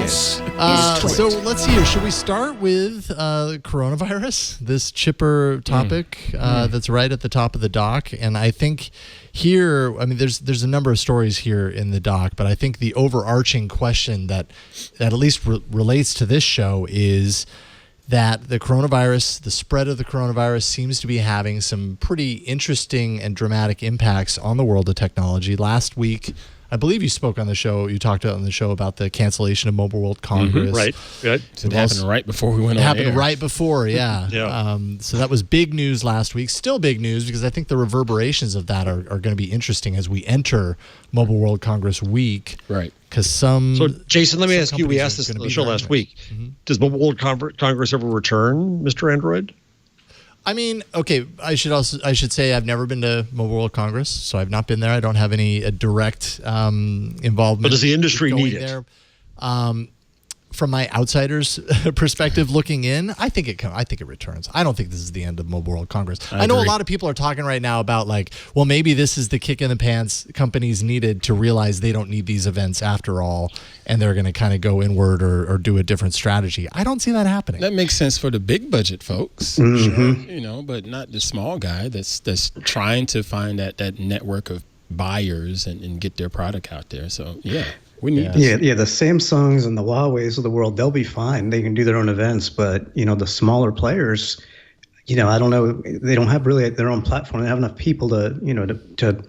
This is TWiT. So let's see here. Should we start with coronavirus, this chipper topic that's right at the top of the doc? And I think here, I mean, there's a number of stories here in the doc, but I think the overarching question that at least relates to this show is that the coronavirus, the spread of the coronavirus seems to be having some pretty interesting and dramatic impacts on the world of technology. Last week, I believe you spoke on the show, you talked on the show about the cancellation of Mobile World Congress. Right. It happened right before we went on happened air. right before, yeah. So that was big news last week. Still big news because I think the reverberations of that are going to be interesting as we enter Mobile World Congress week. Right. Because So, Jason, let me ask you, we asked this on the show last week. Does Mobile World Congress ever return, Mr. Android? I mean, okay, I should say I've never been to Mobile World Congress, so I've not been there. I don't have any direct involvement. But does the industry need it? There. From my outsider's perspective looking in, I think it returns. I don't think this is the end of Mobile World Congress. I know a lot of people are talking right now about like, well, maybe this is the kick in the pants companies needed to realize they don't need these events after all, and they're going to kind of go inward or do a different strategy. I don't see that happening. That makes sense for the big budget folks, sure, but not the small guy that's trying to find that network of buyers and get their product out there. So, yeah. We need this. Yeah, the Samsungs and the Huaweis of the world, they'll be fine. They can do their own events, but the smaller players, I don't know, they don't have really their own platform. They don't have enough people to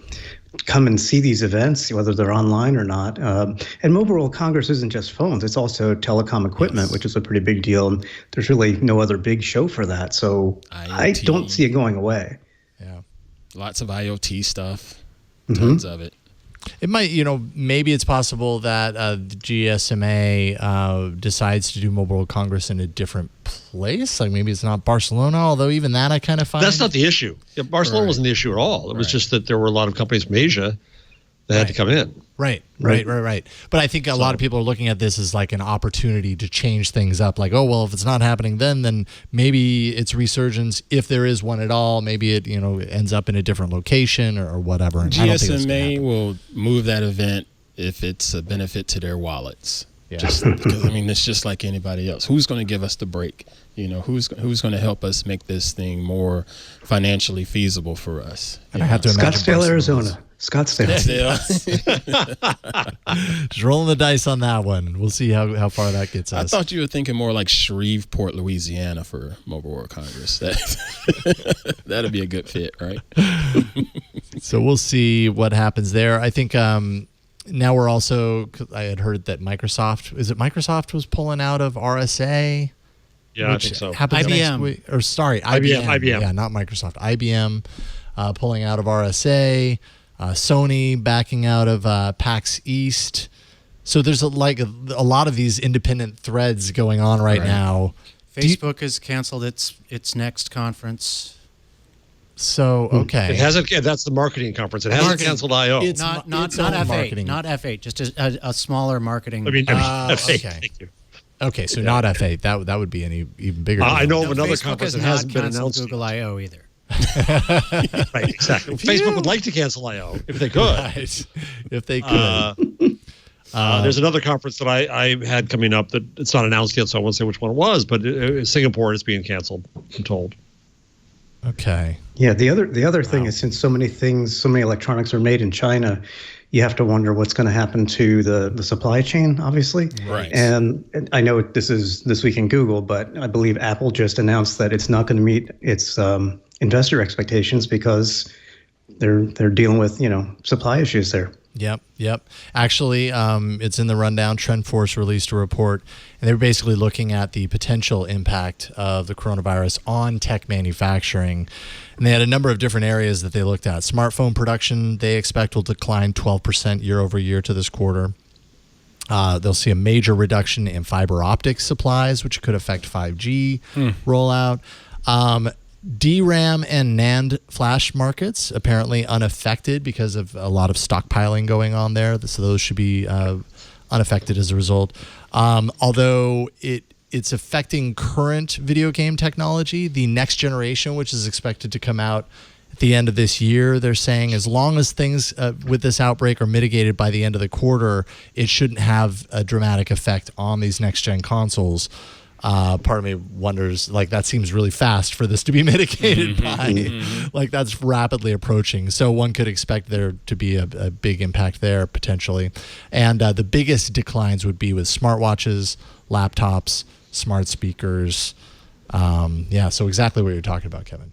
come and see these events, whether they're online or not. And Mobile World Congress isn't just phones; it's also telecom equipment, which is a pretty big deal. And there's really no other big show for that, so IoT. I don't see it going away. Yeah, lots of IoT stuff, tons of it. It might, maybe it's possible that the GSMA decides to do Mobile World Congress in a different place. Like maybe it's not Barcelona, although even that I kind of find. That's not the issue. Yeah, Barcelona wasn't the issue at all. It was just that there were a lot of companies from Asia that had to come in. Right. But I think a lot of people are looking at this as like an opportunity to change things up. Like, oh, well, if it's not happening then maybe it's resurgence. If there is one at all, maybe it, ends up in a different location or whatever. And GSMA will move that event if it's a benefit to their wallets. Yeah. Just because, it's just like anybody else. Who's going to give us the break? Who's going to help us make this thing more financially feasible for us? And I have to imagine Scottsdale, Arizona. Scottsdale. Just rolling the dice on that one. We'll see how far that gets us. I thought you were thinking more like Shreveport, Louisiana for Mobile World Congress. That'd be a good fit, right? So we'll see what happens there. I think now we're also, I had heard that Microsoft was pulling out of RSA? Yeah, I think so. Happens IBM. next week. Or sorry, IBM. Yeah, not Microsoft. IBM pulling out of RSA. Sony backing out of PAX East. So there's a lot of these independent threads going on right now. Facebook has canceled its next conference. So, okay. It hasn't. That's the marketing conference. It hasn't canceled I/O. It's not F8. Not F8. Just a smaller marketing. F8. Okay. Thank you. Okay, so not F8. That would be an even bigger. I know of another Facebook conference that has hasn't been announced. Google I/O either. Right, exactly. Facebook would like to cancel I/O if they could. Right. If they could. There's another conference that I had coming up that it's not announced yet, so I won't say which one it was, but Singapore is being canceled, I'm told. Okay. Yeah, the other thing is, since so many electronics are made in China, you have to wonder what's going to happen to the supply chain, obviously. Right. And I know this is This Week in Google, but I believe Apple just announced that it's not going to meet its investor expectations because they're dealing with supply issues there. Yep. Actually, it's in the rundown. TrendForce released a report, and they were basically looking at the potential impact of the coronavirus on tech manufacturing. And they had a number of different areas that they looked at. Smartphone production, they expect will decline 12% year over year to this quarter. They'll see a major reduction in fiber optic supplies, which could affect 5G rollout. DRAM and NAND flash markets apparently unaffected because of a lot of stockpiling going on there. So those should be unaffected as a result. Although it's affecting current video game technology, the next generation, which is expected to come out at the end of this year. They're saying as long as things with this outbreak are mitigated by the end of the quarter, it shouldn't have a dramatic effect on these next-gen consoles. Part of me wonders, like, that seems really fast for this to be mitigated by, like, that's rapidly approaching. So one could expect there to be a big impact there potentially. And the biggest declines would be with smartwatches, laptops, smart speakers. So exactly what you're talking about, Kevin.